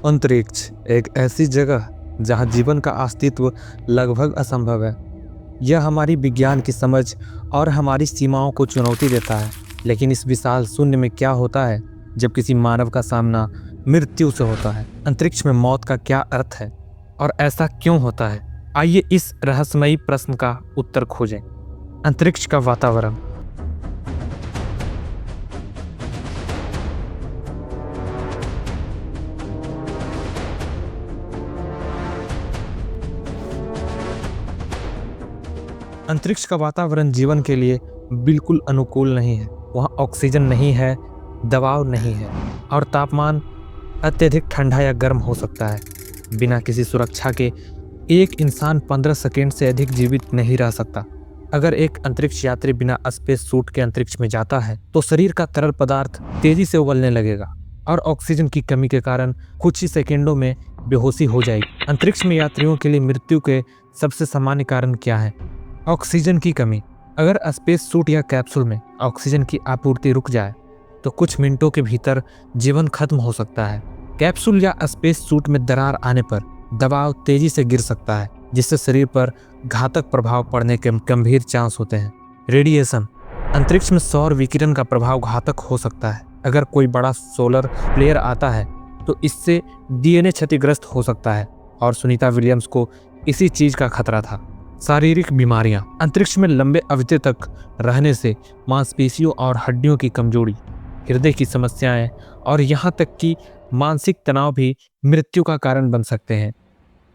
अंतरिक्ष एक ऐसी जगह जहां जीवन का अस्तित्व लगभग असंभव है। यह हमारी विज्ञान की समझ और हमारी सीमाओं को चुनौती देता है। लेकिन इस विशाल शून्य में क्या होता है जब किसी मानव का सामना मृत्यु से होता है? अंतरिक्ष में मौत का क्या अर्थ है और ऐसा क्यों होता है? आइए इस रहस्यमयी प्रश्न का उत्तर खोजें। अंतरिक्ष का वातावरण। अंतरिक्ष का वातावरण जीवन के लिए बिल्कुल अनुकूल नहीं है। वहाँ ऑक्सीजन नहीं है, दबाव नहीं है और तापमान अत्यधिक ठंडा या गर्म हो सकता है। बिना किसी सुरक्षा के एक इंसान 15 सेकंड से अधिक जीवित नहीं रह सकता। अगर एक अंतरिक्ष यात्री बिना स्पेस सूट के अंतरिक्ष में जाता है तो शरीर का तरल पदार्थ तेजी से उबलने लगेगा और ऑक्सीजन की कमी के कारण कुछ ही सेकेंडों में बेहोशी हो जाएगी। अंतरिक्ष में यात्रियों के लिए मृत्यु के सबसे सामान्य कारण क्या है? ऑक्सीजन की कमी। अगर स्पेस सूट या कैप्सूल में ऑक्सीजन की आपूर्ति रुक जाए तो कुछ मिनटों के भीतर जीवन खत्म हो सकता है। कैप्सूल या स्पेस सूट में दरार आने पर दबाव तेजी से गिर सकता है, जिससे शरीर पर घातक प्रभाव पड़ने के गंभीर चांस होते हैं। रेडिएशन। अंतरिक्ष में सौर विकिरण का प्रभाव घातक हो सकता है। अगर कोई बड़ा सोलर फ्लेयर आता है तो इससे डीएनए क्षतिग्रस्त हो सकता है और सुनीता विलियम्स को इसी चीज का खतरा था। शारीरिक बीमारियां। अंतरिक्ष में लंबे अवधि तक रहने से मांसपेशियों और हड्डियों की कमजोरी, हृदय की समस्याएं और यहाँ तक कि मानसिक तनाव भी मृत्यु का कारण बन सकते हैं।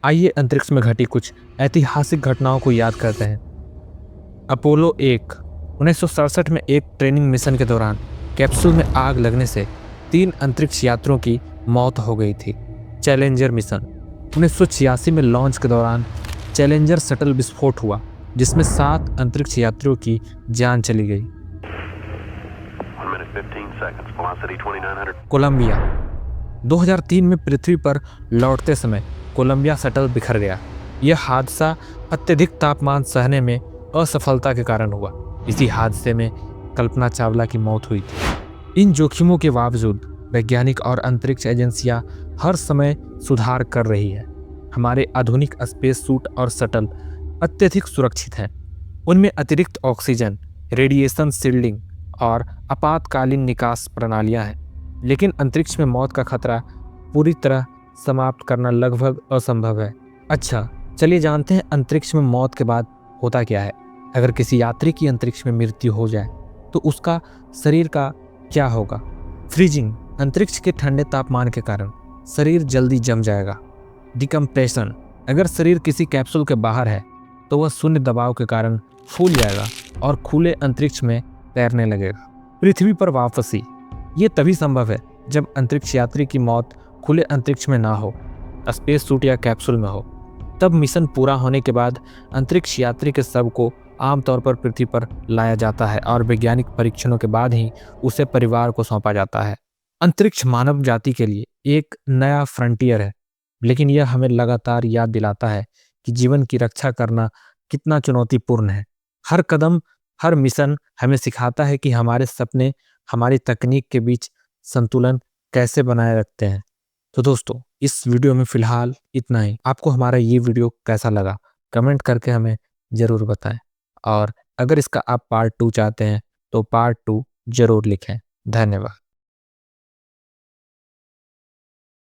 आइए अंतरिक्ष में घटी कुछ ऐतिहासिक घटनाओं को याद करते हैं। अपोलो 1 1967 में एक ट्रेनिंग मिशन के दौरान कैप्सूल में आग लगने से 3 अंतरिक्ष यात्रियों की मौत हो गई थी। चैलेंजर मिशन 1986 में लॉन्च के दौरान चैलेंजर शटल विस्फोट हुआ, जिसमें 7 अंतरिक्ष यात्रियों की जान चली गई। कोलंबिया 2003 में पृथ्वी पर लौटते समय कोलंबिया शटल बिखर गया। यह हादसा अत्यधिक तापमान सहने में असफलता के कारण हुआ। इसी हादसे में कल्पना चावला की मौत हुई थी। इन जोखिमों के बावजूद वैज्ञानिक और अंतरिक्ष एजेंसियां हर समय सुधार कर रही है। हमारे आधुनिक स्पेस सूट और शटल अत्यधिक सुरक्षित हैं। उनमें अतिरिक्त ऑक्सीजन, रेडिएशन शील्डिंग और आपातकालीन निकास प्रणालियां हैं। लेकिन अंतरिक्ष में मौत का खतरा पूरी तरह समाप्त करना लगभग असंभव है। अच्छा, चलिए जानते हैं अंतरिक्ष में मौत के बाद होता क्या है। अगर किसी यात्री की अंतरिक्ष में मृत्यु हो जाए तो उसका शरीर का क्या होगा? फ्रीजिंग। अंतरिक्ष के ठंडे तापमान के कारण शरीर जल्दी जम जाएगा। डिकम्प्रेशन। अगर शरीर किसी कैप्सूल के बाहर है तो वह शून्य दबाव के कारण फूल जाएगा और खुले अंतरिक्ष में तैरने लगेगा। पृथ्वी पर वापसी। ये तभी संभव है जब अंतरिक्ष यात्री की मौत खुले अंतरिक्ष में ना हो, स्पेस सूट या कैप्सूल में हो। तब मिशन पूरा होने के बाद अंतरिक्ष यात्री के शव को आमतौर पर पृथ्वी पर लाया जाता है और वैज्ञानिक परीक्षणों के बाद ही उसे परिवार को सौंपा जाता है। अंतरिक्ष मानव जाति के लिए एक नया फ्रंटियर है, लेकिन यह हमें लगातार याद दिलाता है कि जीवन की रक्षा करना कितना चुनौतीपूर्ण है। हर कदम, हर मिशन हमें सिखाता है कि हमारे सपने हमारी तकनीक के बीच संतुलन कैसे बनाए रखते हैं। तो दोस्तों, इस वीडियो में फिलहाल इतना ही। आपको हमारा ये वीडियो कैसा लगा कमेंट करके हमें ज़रूर बताएं, और अगर इसका आप पार्ट 2 चाहते हैं तो पार्ट 2 जरूर लिखें। धन्यवाद।